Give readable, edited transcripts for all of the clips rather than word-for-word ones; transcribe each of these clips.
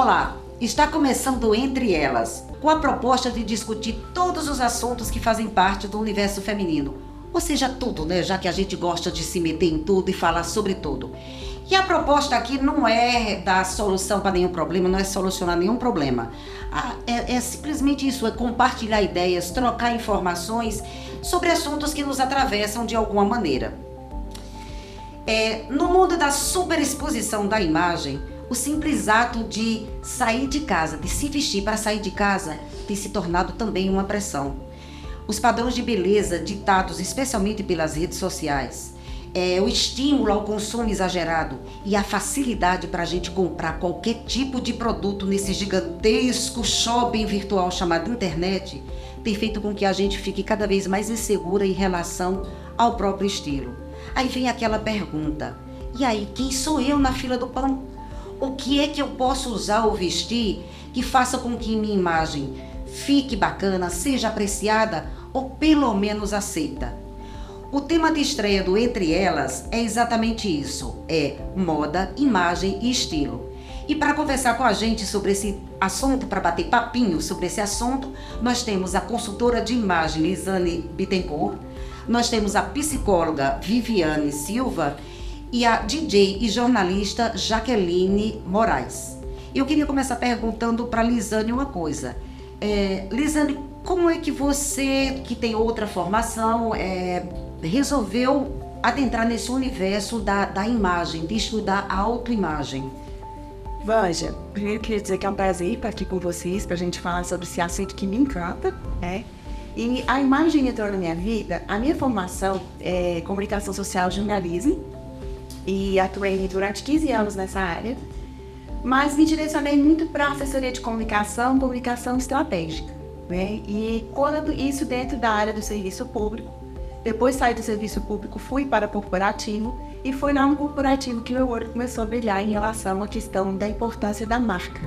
Olá, está começando Entre Elas, com a proposta de discutir todos os assuntos que fazem parte do universo feminino. Ou seja, tudo, né? Já que a gente gosta de se meter em tudo e falar sobre tudo. E a proposta aqui não é dar solução para nenhum problema, não é solucionar nenhum problema. É simplesmente isso, é compartilhar ideias, trocar informações sobre assuntos que nos atravessam de alguma maneira. No mundo da superexposição da imagem, o simples ato de sair de casa, de se vestir para sair de casa, tem se tornado também uma pressão. Os padrões de beleza ditados especialmente pelas redes sociais, o estímulo ao consumo exagerado e a facilidade para a gente comprar qualquer tipo de produto nesse gigantesco shopping virtual chamado internet, tem feito com que a gente fique cada vez mais insegura em relação ao próprio estilo. Aí vem aquela pergunta, e aí, quem sou eu na fila do pão? O que é que eu posso usar ou vestir que faça com que minha imagem fique bacana, seja apreciada ou pelo menos aceita? O tema de estreia do Entre Elas é exatamente isso, moda, imagem e estilo. E para conversar com a gente sobre esse assunto, para bater papinho sobre esse assunto, nós temos a consultora de imagem Lisane Bittencourt, nós temos a psicóloga Viviane Silva e a DJ e jornalista Jaqueline Moraes. Eu queria começar perguntando para Lisane uma coisa. Lisane, como é que você, que tem outra formação, resolveu adentrar nesse universo da imagem, de estudar a autoimagem? Vanja, primeiro queria dizer que é um prazer estar aqui com vocês para a gente falar sobre esse assunto que me encanta, E a imagem entrou na minha vida, a minha formação é comunicação social e jornalismo, e atuei durante 15 anos nessa área, mas me direcionei muito para assessoria de comunicação estratégica, E quando isso dentro da área do serviço público, depois saí do serviço público, fui para o corporativo, e foi lá no corporativo que meu olho começou a brilhar em relação à questão da importância da marca,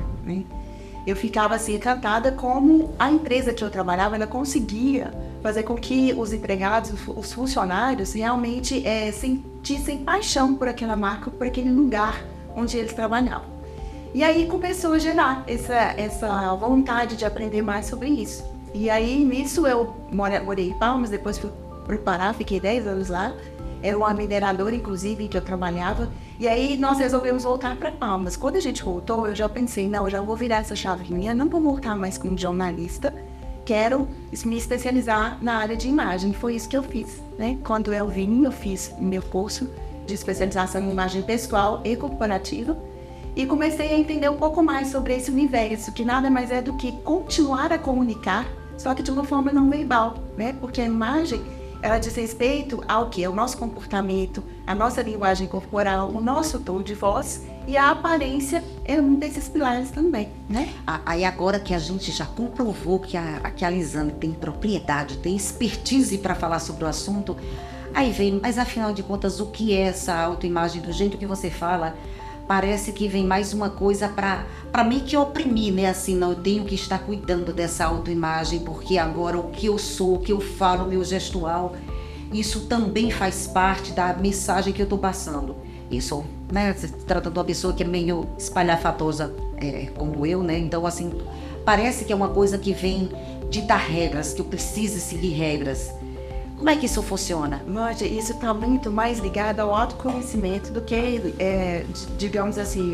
Eu ficava assim encantada como a empresa que eu trabalhava, ela conseguia fazer com que os empregados, os funcionários realmente sentissem paixão por aquela marca, por aquele lugar onde eles trabalhavam. E aí começou a gerar essa vontade de aprender mais sobre isso. E aí nisso eu morei em Palmas, depois fui preparar, fiquei 10 anos lá. Era uma mineradora, inclusive, em que eu trabalhava. E aí nós resolvemos voltar para Palmas. Quando a gente voltou, eu já pensei, não, eu já vou virar essa chave minha, não vou voltar mais como jornalista, quero me especializar na área de imagem. Foi isso que eu fiz, Quando eu vim, eu fiz meu curso de especialização em imagem pessoal e corporativa e comecei a entender um pouco mais sobre esse universo, que nada mais é do que continuar a comunicar, só que de uma forma não verbal, Porque a imagem, ela diz respeito ao que? Ao nosso comportamento, a nossa linguagem corporal, o nosso tom de voz e a aparência é um desses pilares também, Aí agora que a gente já comprovou que a Lisane tem propriedade, tem expertise para falar sobre o assunto, aí vem, mas afinal de contas, o que é essa autoimagem? Do jeito que você fala, parece que vem mais uma coisa para meio que oprimir, Assim, não, eu tenho que estar cuidando dessa autoimagem, porque agora o que eu sou, o que eu falo, o meu gestual, isso também faz parte da mensagem que eu estou passando. Isso, se trata de uma pessoa que é meio espalhafatosa, como eu, Então, assim, parece que é uma coisa que vem ditar regras, que eu preciso seguir regras. Como é que isso funciona? Manja, isso está muito mais ligado ao autoconhecimento do que, digamos assim,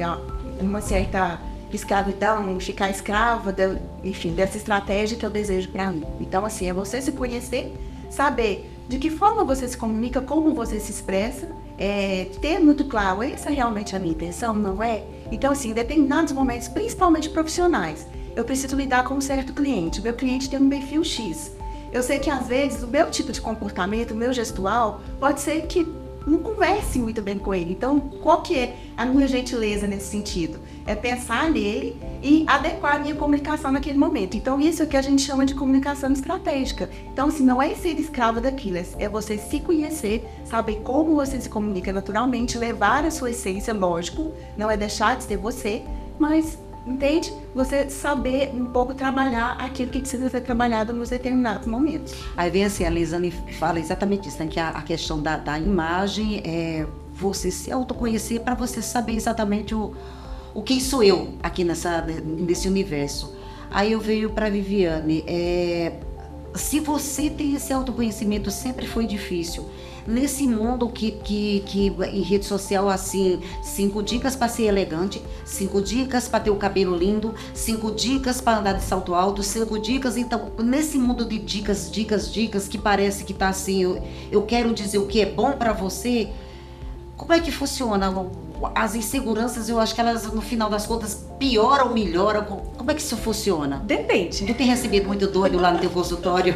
uma certa escravidão, ficar escrava, dessa estratégia que eu desejo para mim. Então, assim, é você se conhecer, saber de que forma você se comunica, como você se expressa, ter muito claro, essa é realmente a minha intenção, não é? Então, assim, em determinados momentos, principalmente profissionais, eu preciso lidar com um certo cliente. O meu cliente tem um perfil X. Eu sei que, às vezes, o meu tipo de comportamento, o meu gestual, pode ser que não converse muito bem com ele. Então, qual que é a minha gentileza nesse sentido? É pensar nele e adequar a minha comunicação naquele momento. Então, isso é o que a gente chama de comunicação estratégica. Então, assim, não é ser escravo daquilo, é você se conhecer, saber como você se comunica naturalmente, levar a sua essência, lógico, não é deixar de ser você, mas entende? Você saber um pouco trabalhar aquilo que precisa ser trabalhado nos determinados momentos. Aí vem assim, a Lisane fala exatamente isso, que a questão da imagem é você se autoconhecer para você saber exatamente o quem sou eu aqui nesse universo. Aí eu veio para Viviane, se você tem esse autoconhecimento, sempre foi difícil. Nesse mundo que em rede social, assim, 5 dicas para ser elegante, 5 dicas para ter o cabelo lindo, 5 dicas para andar de salto alto, 5 dicas. Então, nesse mundo de dicas, que parece que tá assim, eu quero dizer o que é bom para você, como é que funciona? As inseguranças, eu acho que elas, no final das contas, pioram ou melhoram? Como é que isso funciona? Depende. Tu tem recebido muito doido lá no teu consultório?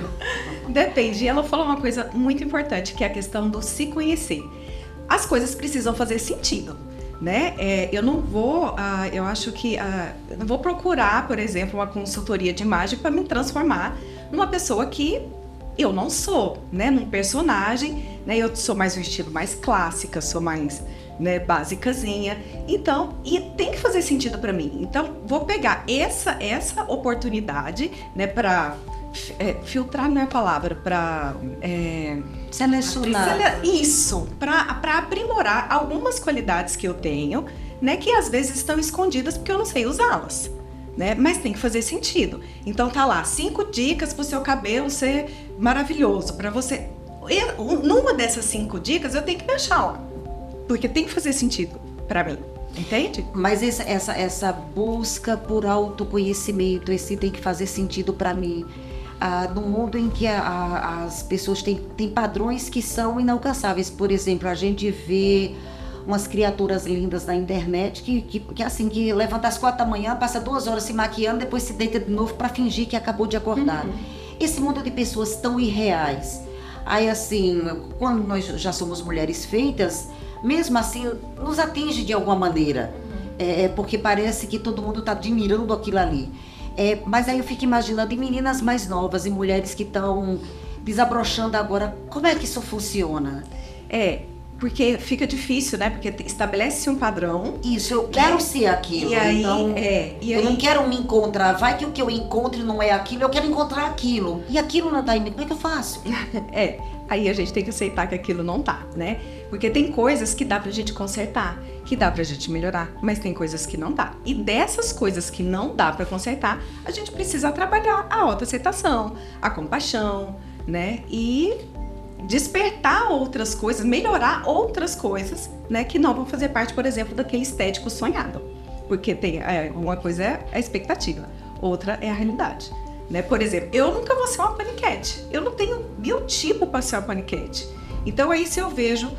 Depende. E ela falou uma coisa muito importante, que é a questão do se conhecer. As coisas precisam fazer sentido, né? Eu não vou, eu acho que, não vou procurar, por exemplo, uma consultoria de imagem para me transformar numa pessoa que eu não sou, né? Num personagem, né? Eu sou mais um estilo mais clássica, sou mais, né, basicazinha. Então, e tem que fazer sentido para mim. Então, vou pegar essa oportunidade, né, para filtrar, não é a palavra, para Selecionar. Isso, para aprimorar algumas qualidades que eu tenho, né, que às vezes estão escondidas porque eu não sei usá-las, né, mas tem que fazer sentido. Então tá lá, 5 dicas para o seu cabelo ser maravilhoso, para você. Numa dessas 5 dicas eu tenho que deixar lá, porque tem que fazer sentido para mim. Entende? Mas essa busca por autoconhecimento, esse tem que fazer sentido para mim. No mundo em que as pessoas têm padrões que são inalcançáveis. Por exemplo, a gente vê umas criaturas lindas na internet que assim, que levanta às 4 da manhã, passa 2 horas se maquiando, depois se deita de novo para fingir que acabou de acordar. Esse mundo de pessoas tão irreais. Aí assim, quando nós já somos mulheres feitas, mesmo assim, nos atinge de alguma maneira. Porque parece que todo mundo está admirando aquilo ali. Mas aí eu fico imaginando, de meninas mais novas e mulheres que estão desabrochando agora, como é que isso funciona? Porque fica difícil, né? Porque estabelece um padrão. Isso, eu quero ser aquilo. E aí, então, eu não quero me encontrar. Vai que o que eu encontro não é aquilo, eu quero encontrar aquilo. E aquilo não tá em mim, como é que eu faço? Aí a gente tem que aceitar que aquilo não tá, né? Porque tem coisas que dá pra gente consertar, que dá pra gente melhorar, mas tem coisas que não dá. E dessas coisas que não dá pra consertar, a gente precisa trabalhar a autoaceitação, a compaixão, né? E despertar outras coisas, melhorar outras coisas, né? Que não vão fazer parte, por exemplo, daquele estético sonhado. Porque tem uma coisa é a expectativa, outra é a realidade. Né? Por exemplo, eu nunca vou ser uma paniquete. Eu não tenho biotipo para ser uma paniquete. Então aí se eu vejo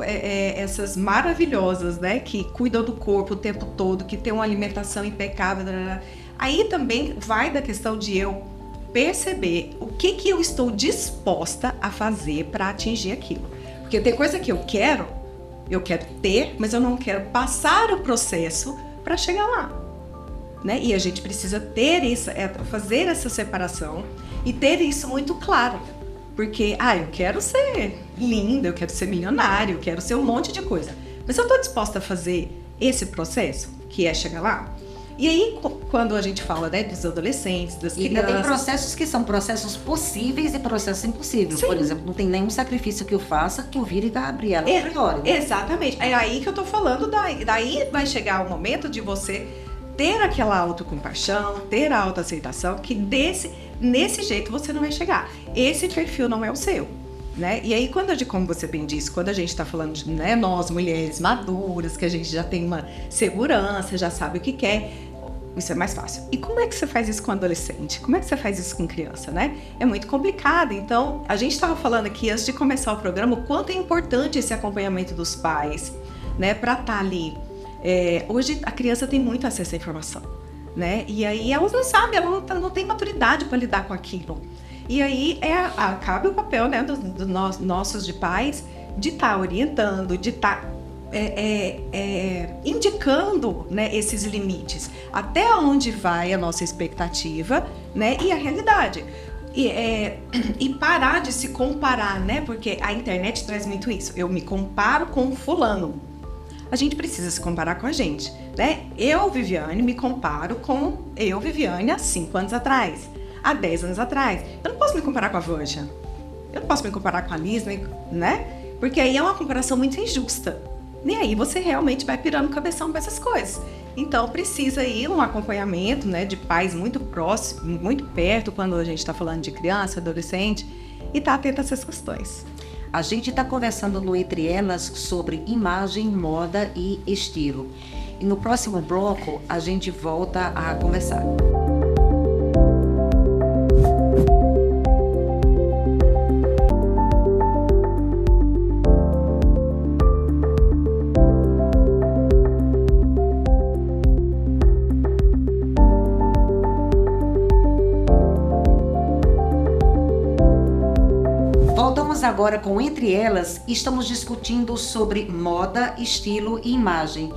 essas maravilhosas, né, que cuidam do corpo o tempo todo, que tem uma alimentação impecável, aí também vai da questão de eu perceber o que eu estou disposta a fazer para atingir aquilo. Porque tem coisa que eu quero ter, mas eu não quero passar o processo para chegar lá. Né? E a gente precisa ter isso, fazer essa separação e ter isso muito claro. Porque, eu quero ser linda, eu quero ser milionária, eu quero ser um monte de coisa. Mas eu estou disposta a fazer esse processo, que é chegar lá? E aí, quando a gente fala, né, dos adolescentes, das crianças... E tem processos que são processos possíveis e processos impossíveis. Sim. Por exemplo, não tem nenhum sacrifício que eu faça que eu vire Gabriela a priori. Né? Exatamente. É aí que eu tô falando, daí vai chegar o momento de você ter aquela autocompaixão, ter a autoaceitação, que nesse jeito você não vai chegar. Esse perfil não é o seu, né? E aí, como você bem disse, quando a gente está falando de, né, nós, mulheres maduras, que a gente já tem uma segurança, já sabe o que quer, isso é mais fácil. E como é que você faz isso com adolescente? Como é que você faz isso com criança, né? É muito complicado. Então, a gente estava falando aqui, antes de começar o programa, o quanto é importante esse acompanhamento dos pais, né? Para estar ali. Hoje a criança tem muito acesso à informação, né? E aí ela não sabe, ela não tem maturidade para lidar com aquilo. E aí cabe o papel, né, dos nossos de pais de estar orientando, de estar indicando, né, esses limites, até onde vai a nossa expectativa, né, e a realidade. E parar de se comparar, né? Porque a internet traz muito isso. Eu me comparo com fulano. A gente precisa se comparar com a gente, né? Eu, Viviane, me comparo com Viviane, há 5 anos atrás, há 10 anos atrás. Eu não posso me comparar com a Vanja. Eu não posso me comparar com a Liz, né? Porque aí é uma comparação muito injusta. E aí você realmente vai pirando o cabeção com essas coisas. Então, precisa ir um acompanhamento, né, de pais muito próximos, muito perto, quando a gente está falando de criança, adolescente, e estar atento a essas questões. A gente está conversando no Entre Elas sobre imagem, moda e estilo. E no próximo bloco, a gente volta a conversar. Voltamos agora com Entre Elas e estamos discutindo sobre moda, estilo e imagem.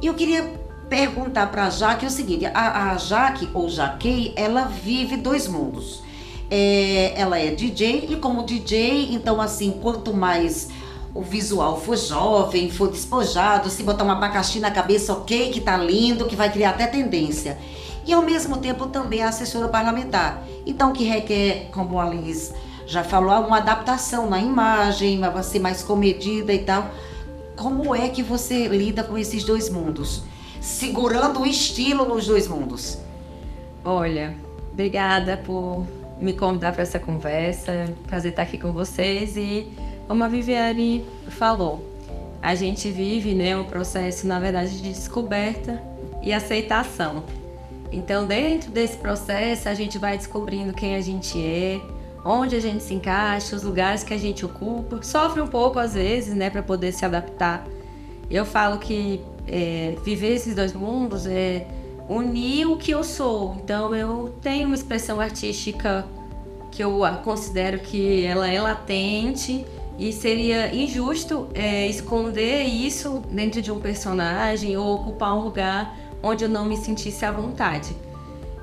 E eu queria perguntar para a Jaque o seguinte, a Jaque, ou Jaquei, ela vive dois mundos. Ela é DJ e como DJ, então assim, quanto mais o visual for jovem, for despojado, se botar um abacaxi na cabeça, ok, que tá lindo, que vai criar até tendência. E ao mesmo tempo também a assessora parlamentar. Então que requer, como a Liz já falou, uma adaptação na imagem, vai ser mais comedida e tal. Como é que você lida com esses dois mundos? Segurando o estilo nos dois mundos. Olha, obrigada por me convidar para essa conversa. Prazer estar aqui com vocês. E como a Viviane falou, a gente vive, né, um processo, na verdade, de descoberta e aceitação. Então, dentro desse processo, a gente vai descobrindo quem a gente é, onde a gente se encaixa, os lugares que a gente ocupa. Sofre um pouco às vezes, né, para poder se adaptar. Eu falo que viver esses dois mundos é unir o que eu sou. Então eu tenho uma expressão artística que eu considero que ela é latente e seria injusto esconder isso dentro de um personagem ou ocupar um lugar onde eu não me sentisse à vontade.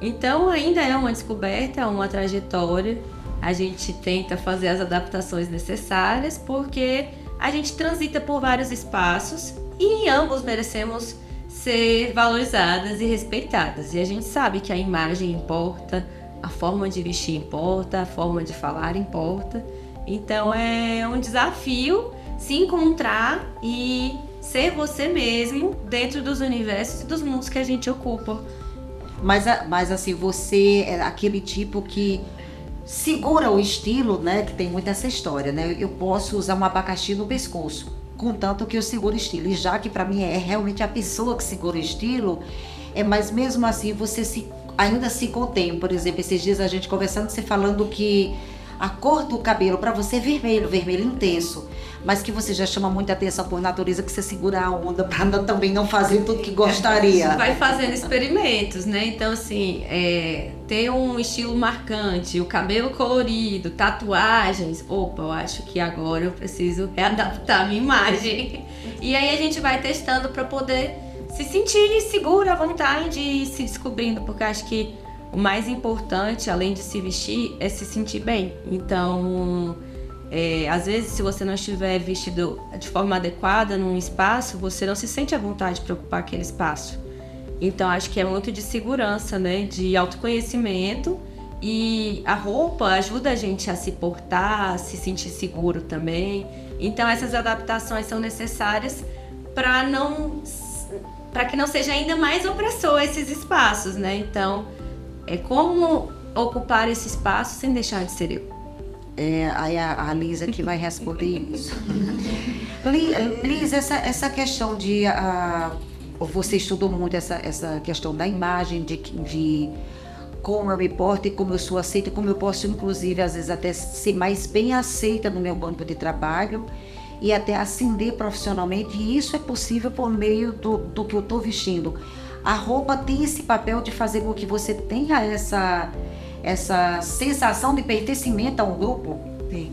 Então ainda é uma descoberta, uma trajetória. A gente tenta fazer as adaptações necessárias porque a gente transita por vários espaços e ambos merecemos ser valorizadas e respeitadas. E a gente sabe que a imagem importa, a forma de vestir importa, a forma de falar importa. Então é um desafio se encontrar e ser você mesmo dentro dos universos e dos mundos que a gente ocupa. Mas assim, você é aquele tipo que segura o estilo, né? Que tem muito essa história, né? Eu posso usar um abacaxi no pescoço, contanto que eu seguro o estilo. E já que para mim é realmente a pessoa que segura o estilo, mas mesmo assim você ainda se contém. Por exemplo, esses dias a gente conversando, você falando que a cor do cabelo para você é vermelho, vermelho intenso, mas que você já chama muita atenção por natureza, que você segura a onda para também não fazer tudo que gostaria. Vai fazendo experimentos, né? Então, assim, ter um estilo marcante, o cabelo colorido, tatuagens. Opa, eu acho que agora eu preciso readaptar a minha imagem. E aí a gente vai testando para poder se sentir segura, à vontade e se descobrindo, porque eu acho que o mais importante, além de se vestir, é se sentir bem. Então, às vezes, se você não estiver vestido de forma adequada num espaço, você não se sente à vontade para ocupar aquele espaço. Então, acho que é muito de segurança, né? De autoconhecimento. E a roupa ajuda a gente a se portar, a se sentir seguro também. Então, essas adaptações são necessárias para que não seja ainda mais opressor esses espaços, né? Então, como ocupar esse espaço sem deixar de ser eu. Aí a Liz aqui vai responder isso. Liz, essa questão de... você estudou muito essa questão da imagem, de como eu me porto e como eu sou aceita, como eu posso, inclusive, às vezes até ser mais bem aceita no meu banco de trabalho e até ascender profissionalmente. E isso é possível por meio do que eu estou vestindo. A roupa tem esse papel de fazer com que você tenha essa sensação de pertencimento a um grupo? Tem.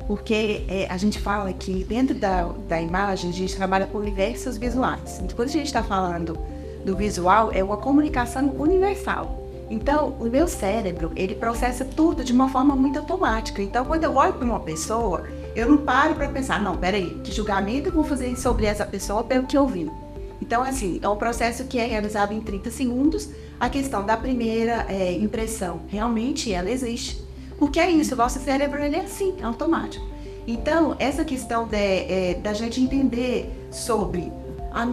Porque a gente fala que dentro da imagem a gente trabalha com universos visuais. Então, quando a gente está falando do visual, é uma comunicação universal. Então, o meu cérebro, ele processa tudo de uma forma muito automática. Então, quando eu olho para uma pessoa, eu não paro para pensar, não, peraí, que julgamento eu vou fazer sobre essa pessoa pelo que eu vi? Então, assim, é um processo que é realizado em 30 segundos. A questão da primeira impressão, realmente ela existe. Porque é isso, o nosso cérebro ele é assim, é automático. Então, essa questão da gente entender sobre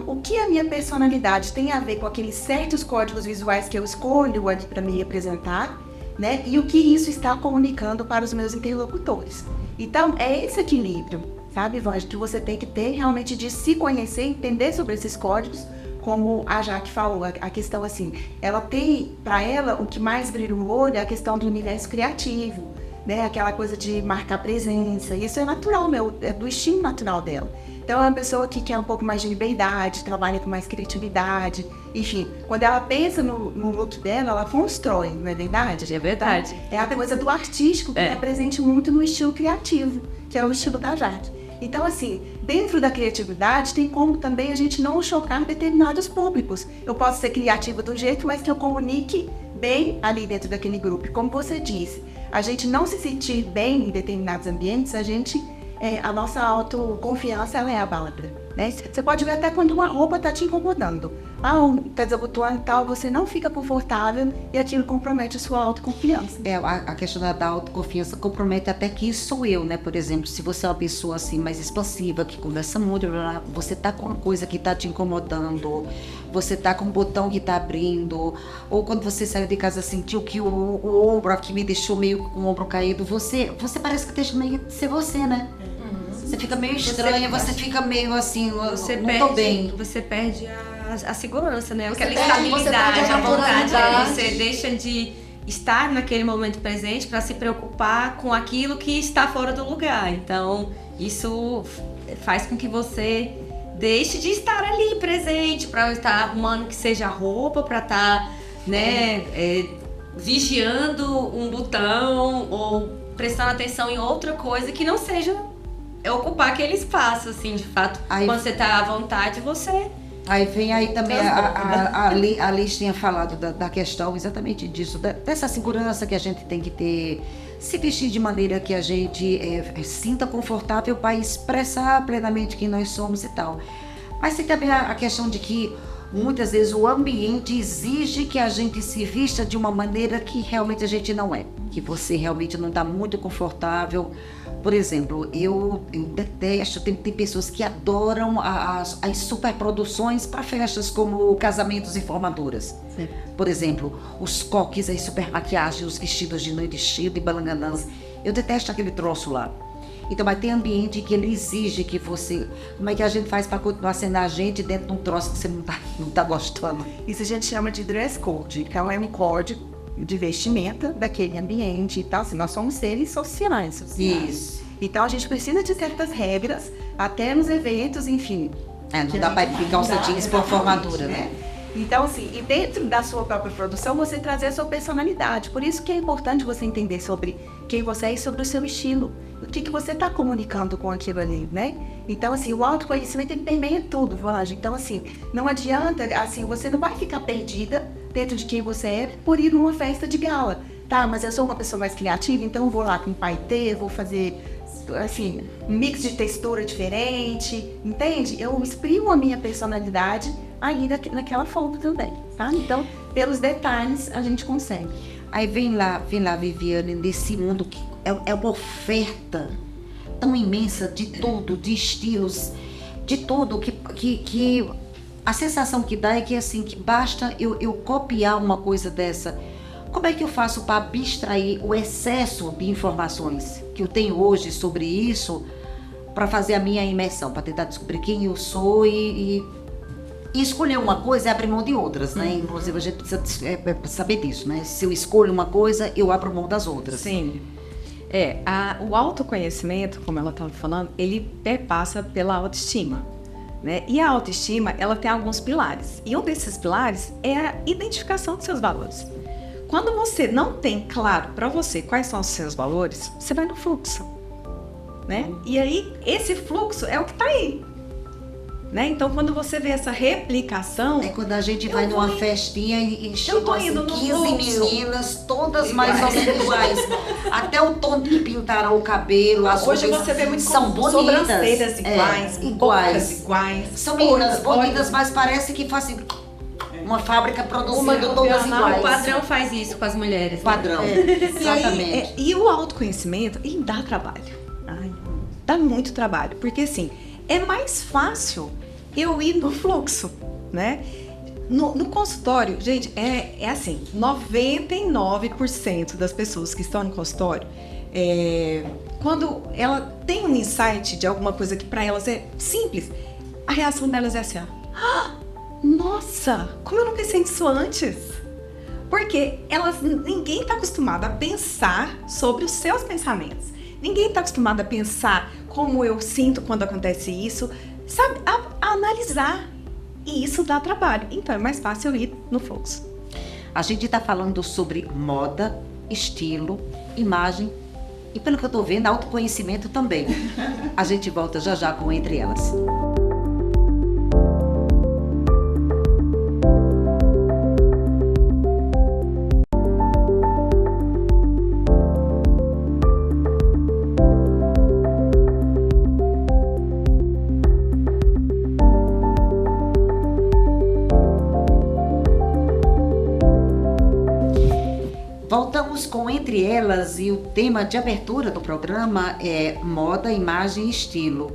o que a minha personalidade tem a ver com aqueles certos códigos visuais que eu escolho ali para me representar, né? E o que isso está comunicando para os meus interlocutores. Então, é esse equilíbrio, sabe, Vanja, que você tem que ter realmente de se conhecer, entender sobre esses códigos, como a Jaque falou, a questão assim, ela tem, para ela, o que mais brilha o olho é a questão do universo criativo, né? Aquela coisa de marcar presença, isso é natural, é do instinto natural dela. Então é uma pessoa que quer um pouco mais de liberdade, trabalha com mais criatividade, enfim, quando ela pensa no look dela, ela constrói, não é verdade? É verdade. É a coisa do artístico que é presente muito no estilo criativo, que é o estilo da Jaque. Então, assim, dentro da criatividade tem como também a gente não chocar determinados públicos. Eu posso ser criativa de um jeito, mas que eu comunique bem ali dentro daquele grupo. Como você disse, a gente não se sentir bem em determinados ambientes, a nossa autoconfiança ela é abalada, né? Você pode ver até quando uma roupa está te incomodando. Tá desabotoando e tal, você não fica confortável e aquilo compromete a sua autoconfiança. A questão da autoconfiança compromete até que isso sou eu, né? Por exemplo, se você é uma pessoa assim mais expansiva, que conversa muito, você tá com uma coisa que tá te incomodando, você tá com um botão que tá abrindo, ou quando você saiu de casa sentiu que o ombro aqui me deixou meio com o ombro caído, você parece que deixa meio de ser você, né? Você fica meio estranha, você fica meio assim, não tô bem. Você perde a segurança, né? Você Aquela perde estabilidade, a a vontade. naturalidade. Você deixa de estar naquele momento presente para se preocupar com aquilo que está fora do lugar. Então, isso faz com que você deixe de estar ali presente, para estar arrumando que seja roupa, para estar, né, vigiando um botão ou prestando atenção em outra coisa que não seja ocupar aquele espaço, assim, de fato. Aí, quando você tá à vontade, você... Aí vem aí também, a Liz tinha falado da questão exatamente disso, dessa segurança que a gente tem que ter, se vestir de maneira que a gente sinta confortável para expressar plenamente quem nós somos e tal. Mas tem também a questão de que muitas vezes o ambiente exige que a gente se vista de uma maneira que realmente a gente não é, que você realmente não está muito confortável. Por exemplo, eu detesto, tem pessoas que adoram as superproduções para festas como casamentos e formaturas. Sim. Por exemplo, os coques, as super maquiagens, os vestidos de noite de balanganãs. Eu detesto aquele troço lá. Então vai ter ambiente que ele exige que você... Como é que a gente faz para continuar sendo a gente dentro de um troço que você não tá gostando? Isso a gente chama de dress code, que é um código de vestimenta daquele ambiente e tal. Assim, nós somos seres sociais. Isso. Então a gente precisa de certas regras, até nos eventos, enfim. Não dá para ficar calcetinhos por formatura, né? Então, assim, e dentro da sua própria produção, você trazer a sua personalidade. Por isso que é importante você entender sobre quem você é e sobre o seu estilo. O que você está comunicando com aquilo ali, né? Então, assim, o autoconhecimento ele permeia tudo, Vanja. Então, assim, não adianta, assim, você não vai ficar perdida dentro de quem você é por ir numa festa de gala. Tá, mas eu sou uma pessoa mais criativa, então eu vou lá com paetê, vou fazer, assim, um mix de textura diferente, entende? Eu exprimo a minha personalidade aí naquela foto também, tá? Então, pelos detalhes, a gente consegue. Aí vem lá, Viviane, nesse mundo que é uma oferta tão imensa de tudo, de estilos, de tudo, que a sensação que dá é que, assim, que basta eu copiar uma coisa dessa. Como é que eu faço para abstrair o excesso de informações que eu tenho hoje sobre isso para fazer a minha imersão, para tentar descobrir quem eu sou e escolher uma coisa e abrir mão de outras, né? Inclusive a gente precisa saber disso, né? Se eu escolho uma coisa, eu abro mão das outras. Sim. O autoconhecimento, como ela estava falando, ele perpassa pela autoestima, né? E a autoestima, ela tem alguns pilares. E um desses pilares é a identificação dos seus valores. Quando você não tem claro para você quais são os seus valores, você vai no fluxo, né? E aí, esse fluxo é o que está aí, né? Então, quando você vê essa replicação... É quando a gente vai numa festinha e chegam assim 15 meninas, todas mais ou menos iguais. Até o tom que pintaram o cabelo, as Hoje você vê muito são bonitas. Sobrancelhas iguais, iguais. São meninas bonitas, mas parece que faz assim... Uma fábrica produzindo todas iguais. O padrão faz isso com as mulheres. Padrão, exatamente. E o autoconhecimento, ele dá trabalho. Dá muito trabalho. Porque, assim, é mais fácil eu ir no fluxo, né? No consultório, gente, é assim, 99% das pessoas que estão no consultório, quando ela tem um insight de alguma coisa que para elas é simples, a reação delas é assim, nossa, como eu não pensei nisso antes? Porque ninguém está acostumado a pensar sobre os seus pensamentos. Ninguém está acostumado a pensar como eu sinto quando acontece isso, sabe? A analisar. E isso dá trabalho. Então é mais fácil eu ir no fluxo. A gente está falando sobre moda, estilo, imagem e, pelo que eu estou vendo, autoconhecimento também. A gente volta já já com Entre Elas. Voltamos com Entre Elas e o tema de abertura do programa é moda, imagem e estilo.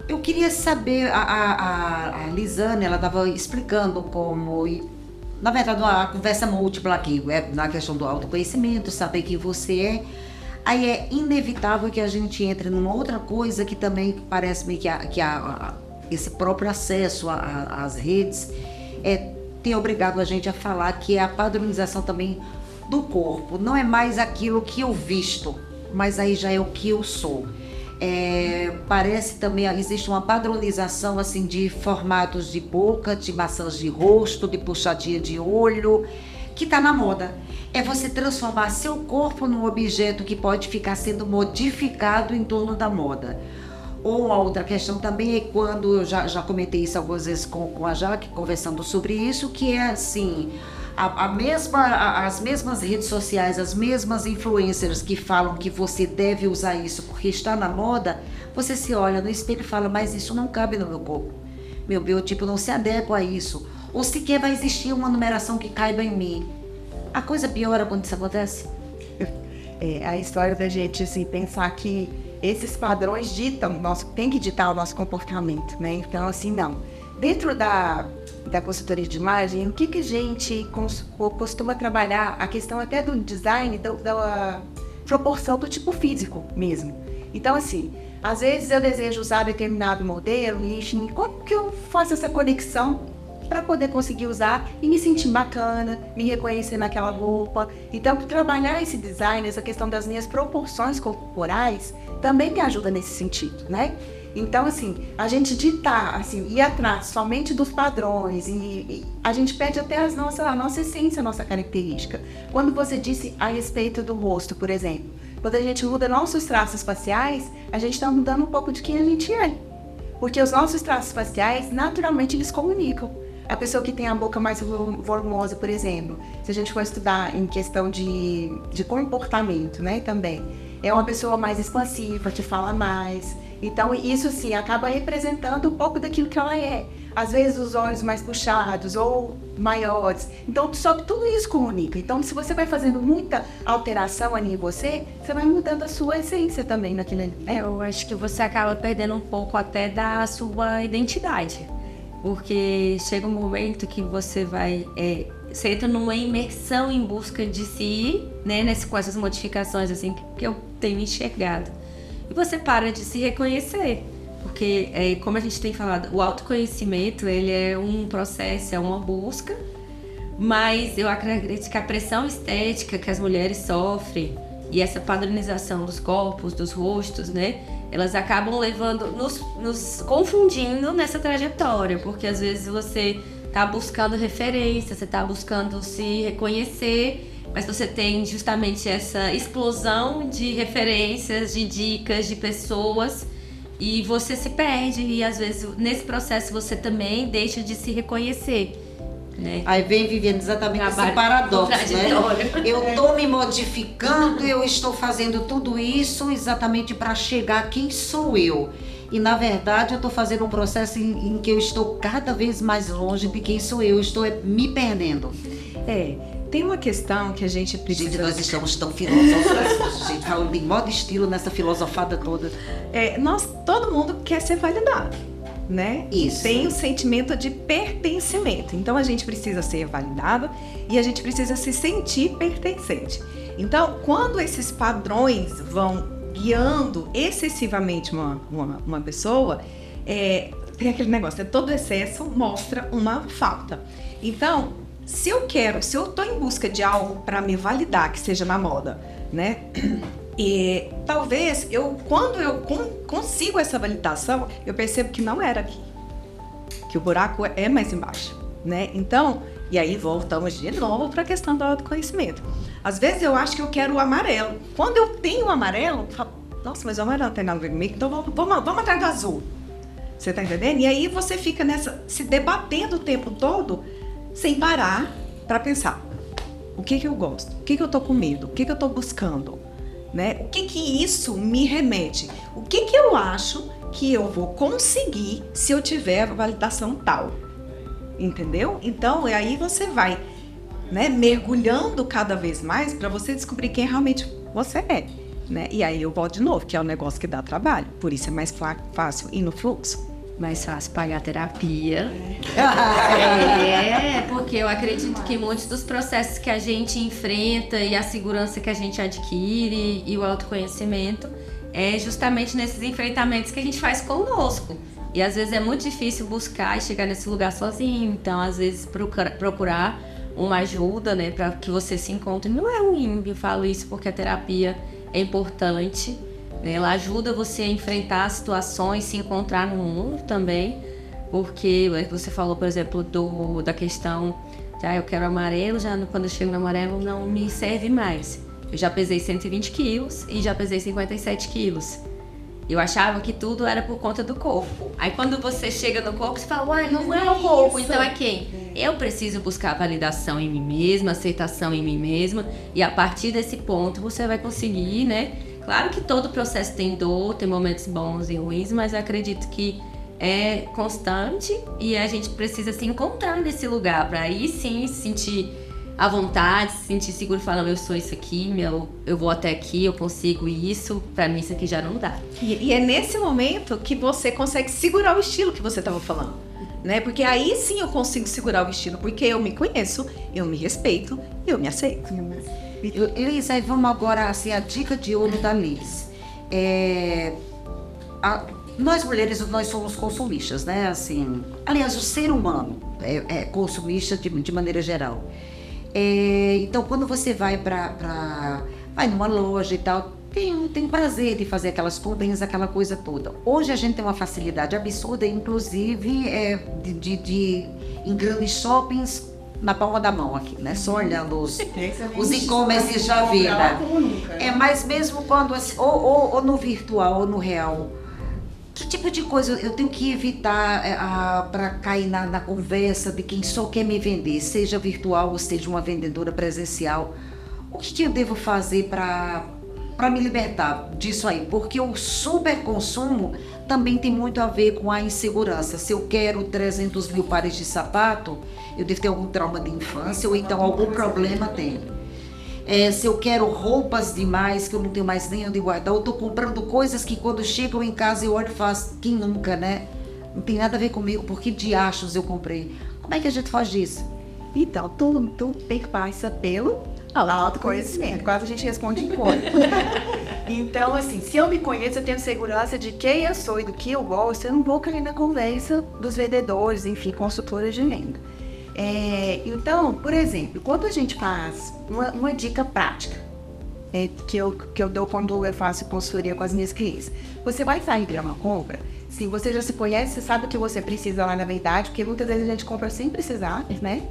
Eu queria saber, a Lisane, ela estava explicando como, na verdade, uma conversa múltipla aqui, na questão do autoconhecimento, saber quem você é. Aí é inevitável que a gente entre numa outra coisa que também parece-me que esse próprio acesso às redes tem obrigado a gente a falar, que é a padronização também do corpo. Não é mais aquilo que eu visto, mas aí já é o que eu sou. Parece também, existe uma padronização assim de formatos de boca, de maçãs de rosto, de puxadinha de olho, que está na moda. É você transformar seu corpo num objeto que pode ficar sendo modificado em torno da moda. Ou a outra questão também é quando, eu já comentei isso algumas vezes com a Jaque, conversando sobre isso, que é assim, as mesmas redes sociais, as mesmas influencers que falam que você deve usar isso porque está na moda, você se olha no espelho e fala, mas isso não cabe no meu corpo. Meu biotipo não se adequa a isso. Ou sequer vai existir uma numeração que caiba em mim. A coisa piora quando isso acontece. A história da gente assim, pensar que esses padrões tem que ditar o nosso comportamento, né? Então, assim, não. Dentro da consultoria de imagem, o que a gente costuma trabalhar? A questão até do design, da proporção do tipo físico mesmo. Então, assim, às vezes eu desejo usar determinado modelo e enfim, como que eu faço essa conexão para poder conseguir usar e me sentir bacana, me reconhecer naquela roupa? Então, trabalhar esse design, essa questão das minhas proporções corporais, também me ajuda nesse sentido, né? Então, assim, a gente ditar, assim, ir atrás somente dos padrões e a gente perde até a nossa essência, a nossa característica. Quando você disse a respeito do rosto, por exemplo, quando a gente muda nossos traços faciais, a gente está mudando um pouco de quem a gente é. Porque os nossos traços faciais, naturalmente, eles comunicam. A pessoa que tem a boca mais volumosa, por exemplo, se a gente for estudar em questão de comportamento, né, também, é uma pessoa mais expansiva, que fala mais. Então, isso, sim, acaba representando um pouco daquilo que ela é. Às vezes, os olhos mais puxados ou maiores. Então, só que tudo isso comunica. Então, se você vai fazendo muita alteração ali em você vai mudando a sua essência também naquilo ali. Eu acho que você acaba perdendo um pouco até da sua identidade. Porque chega um momento que você você entra numa imersão em busca de si, né, com essas modificações assim que eu tenho enxergado. E você para de se reconhecer, porque como a gente tem falado, o autoconhecimento, ele é um processo, é uma busca, mas eu acredito que a pressão estética que as mulheres sofrem e essa padronização dos corpos, dos rostos, né, elas acabam nos confundindo nessa trajetória, porque às vezes você está buscando referência, você está buscando se reconhecer, mas você tem justamente essa explosão de referências, de dicas, de pessoas, e você se perde, e às vezes nesse processo você também deixa de se reconhecer, né? Aí vem vivendo exatamente esse paradoxo, né? Eu estou me modificando, eu estou fazendo tudo isso exatamente para chegar a quem sou eu. E na verdade eu estou fazendo um processo em que eu estou cada vez mais longe de quem sou eu estou me perdendo. Tem uma questão que a gente precisa... Gente, nós estamos tão filosóficos, gente, falando de modo e estilo nessa filosofada toda. Todo mundo quer ser validado, né? Isso. Tem o sentimento de pertencimento. Então a gente precisa ser validado e a gente precisa se sentir pertencente. Então, quando esses padrões vão guiando excessivamente uma pessoa, tem aquele negócio, todo excesso mostra uma falta. Então, se eu estou em busca de algo para me validar, que seja na moda, né? E talvez quando eu consigo essa validação, eu percebo que não era aqui, que o buraco é mais embaixo, né? Então, e aí voltamos de novo para a questão do autoconhecimento. Às vezes eu acho que eu quero o amarelo. Quando eu tenho o amarelo, eu falo, nossa, mas o amarelo não tem nada a ver comigo, então vamos atrás do azul. Você tá entendendo? E aí você fica se debatendo o tempo todo, sem parar para pensar, o que eu gosto? O que eu tô com medo? O que eu tô buscando? Né? O que isso me remete? O que eu acho que eu vou conseguir se eu tiver a validação tal? Entendeu? Então, aí você vai, né, mergulhando cada vez mais para você descobrir quem realmente você é. Né? E aí eu volto de novo, que é um negócio que dá trabalho. Por isso é mais fácil ir no fluxo. Mais fácil pagar terapia. Porque eu acredito que muitos dos processos que a gente enfrenta e a segurança que a gente adquire e o autoconhecimento é justamente nesses enfrentamentos que a gente faz conosco. E às vezes é muito difícil buscar e chegar nesse lugar sozinho. Então, às vezes, procurar uma ajuda, né, para que você se encontre. Não é ruim, eu falo isso porque a terapia é importante. Ela ajuda você a enfrentar situações, se encontrar no mundo também, porque você falou, por exemplo, da questão de eu quero amarelo, já quando eu chego no amarelo não me serve mais. Eu já pesei 120 quilos e já pesei 57 quilos. Eu achava que tudo era por conta do corpo. Aí quando você chega no corpo, você fala, uai, não é o corpo, então é quem? Eu preciso buscar validação em mim mesma, aceitação em mim mesma, e a partir desse ponto você vai conseguir, né? Claro que todo processo tem dor, tem momentos bons e ruins, mas eu acredito que é constante e a gente precisa se encontrar nesse lugar para aí sim se sentir à vontade, se sentir seguro e falar, eu sou isso aqui, eu vou até aqui, eu consigo isso, para mim isso aqui já não dá. E é nesse momento que você consegue segurar o estilo que você estava falando, né? Porque aí sim eu consigo segurar o estilo, porque eu me conheço, eu me respeito, eu me aceito. Liz, aí vamos agora, assim, a dica de ouro da Liz. Nós mulheres, nós somos consumistas, né? Assim, aliás, o ser humano é consumista de maneira geral. Então, quando você vai vai numa loja e tal, tem prazer de fazer aquelas comprinhas, aquela coisa toda. Hoje a gente tem uma facilidade absurda, inclusive, de em grandes shoppings, na palma da mão aqui, né? Só olhando os e-commerces da vida. Mas mesmo quando, ou no virtual ou no real, que tipo de coisa eu tenho que evitar para cair na conversa de quem só quer me vender, seja virtual ou seja uma vendedora presencial? O que eu devo fazer para me libertar disso aí? Porque o superconsumo também tem muito a ver com a insegurança. Se eu quero 300 mil pares de sapato, eu devo ter algum trauma de infância ou então algum problema tenho. Se eu quero roupas demais que eu não tenho mais nem onde guardar, eu estou comprando coisas que quando chegam em casa eu olho e faço, quem nunca, né? Não tem nada a ver comigo, porque diachos eu comprei. Como é que a gente faz disso? Então, tudo perpassa pelo autoconhecimento. Quase a gente responde em cor. Então, assim, se eu me conheço, eu tenho segurança de quem eu sou e do que eu gosto, eu não vou cair na conversa dos vendedores, enfim, consultores de venda. Então, por exemplo, quando a gente faz uma dica prática, que eu dou quando eu faço consultoria com as minhas clientes, você vai sair de uma compra, se você já se conhece, você sabe o que você precisa lá na verdade, porque muitas vezes a gente compra sem precisar, né?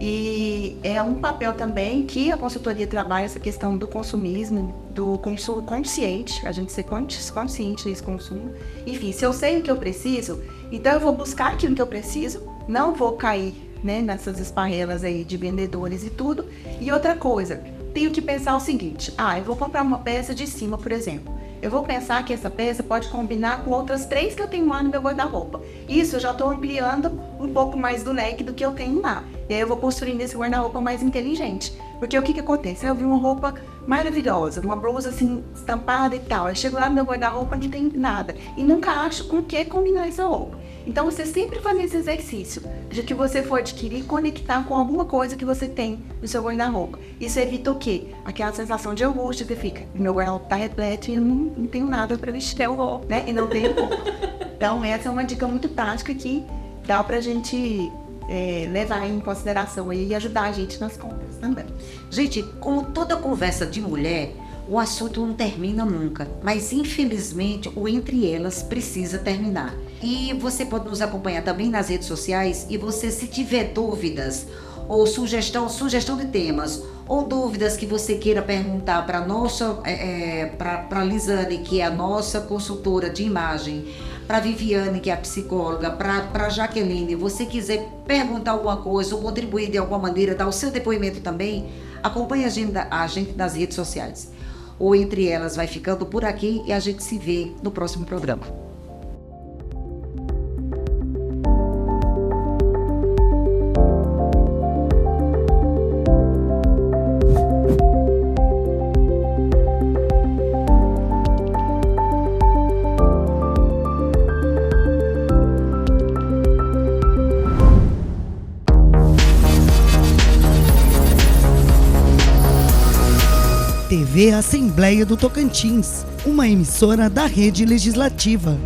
E é um papel também que a consultoria trabalha essa questão do consumismo, do consumo consciente, a gente ser consciente desse consumo. Enfim, se eu sei o que eu preciso, então eu vou buscar aquilo que eu preciso, não vou cair, né, nessas esparrelas aí de vendedores e tudo. E outra coisa, tenho que pensar o seguinte, eu vou comprar uma peça de cima, por exemplo. Eu vou pensar que essa peça pode combinar com outras 3 que eu tenho lá no meu guarda-roupa. Isso eu já estou ampliando um pouco mais do leque do que eu tenho lá. E aí eu vou construindo esse guarda-roupa mais inteligente. Porque o que acontece? Eu vi uma roupa maravilhosa, uma blusa assim, estampada e tal. Eu chego lá no meu guarda-roupa, não tem nada. E nunca acho com o que combinar essa roupa. Então, você sempre fazer esse exercício de que você for adquirir, conectar com alguma coisa que você tem no seu guarda-roupa. Isso evita o quê? Aquela sensação de angústia que fica, meu guarda-roupa tá repleto e eu não tenho nada para vestir, né? E não tenho roupa. Então, essa é uma dica muito prática que dá pra gente levar em consideração e ajudar a gente nas compras também. Gente, como toda conversa de mulher, o assunto não termina nunca, mas infelizmente o Entre Elas precisa terminar. E você pode nos acompanhar também nas redes sociais, e você, se tiver dúvidas ou sugestão de temas, ou dúvidas que você queira perguntar para nossa, para Lisane, que é a nossa consultora de imagem, para Viviane, que é a psicóloga, para Jaqueline, você quiser perguntar alguma coisa ou contribuir de alguma maneira, dar o seu depoimento também, acompanhe a gente nas redes sociais. O Entre Elas vai ficando por aqui e a gente se vê no próximo programa. TV Assembleia do Tocantins, uma emissora da Rede Legislativa.